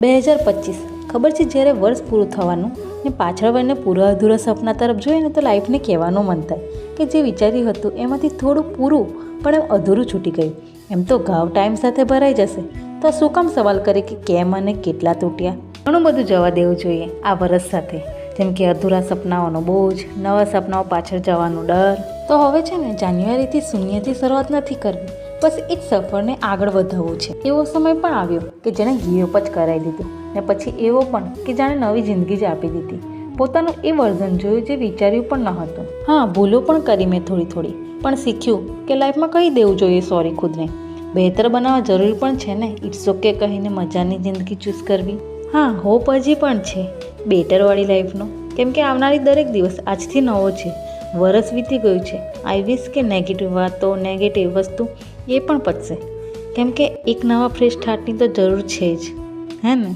2025 ખબર છે, જ્યારે વર્ષ પૂરું થવાનું ને પાછળ વળીને પૂરા અધૂરા સપના તરફ જોઈએ ને તો લાઈફને કહેવાનું મન થાય કે જે વિચાર્યું હતું એમાંથી થોડું પૂરું પણ એમ અધૂરું છૂટી ગયું. એમ તો ઘાવ ટાઈમ સાથે ભરાઈ જશે, તો શું કામ સવાલ કરે કે કેમ અને કેટલા તૂટ્યા. ઘણું બધું જવા દેવું જોઈએ આ વર્ષ સાથે, જેમ કે અધૂરા સપનાઓનો બોજ, નવા સપનાઓ પાછળ જવાનો ડર. તો હવે છે ને જાન્યુઆરીથી શૂન્યથી શરૂઆત નથી કરવી, બસ એ જ સફરને આગળ વધારવું છે. એવો સમય પણ આવ્યો કે જેણે ગીવ અપ જ કરાવી દીધું, ને પછી એવો પણ કે જાણે નવી જિંદગી જ આપી દીધી. પોતાનું એ વર્ઝન જોયું જે વિચાર્યું પણ ન હતું. હા, ભૂલો પણ કરી મેં થોડી, પણ શીખ્યું કે લાઈફમાં કહી દેવું જોઈએ સોરી ખુદને. બહેતર બનાવવા જરૂરી પણ છે ને ઇટ્સ ઓકે કહીને મજાની જિંદગી ચૂઝ કરવી. હા, હોપ હજી પણ છે બેટરવાળી લાઈફનો, કેમ કે આવનારી દરેક દિવસ આજથી નવો છે. વરસ વીતી ગયું છે. આઈ વિશ કે નેગેટિવ વાતો, નેગેટિવ વસ્તુ એ પણ પતશે, કેમ કે એક નવા ફ્રેશ સ્ટાર્ટની તો જરૂર છે જ, હે ને.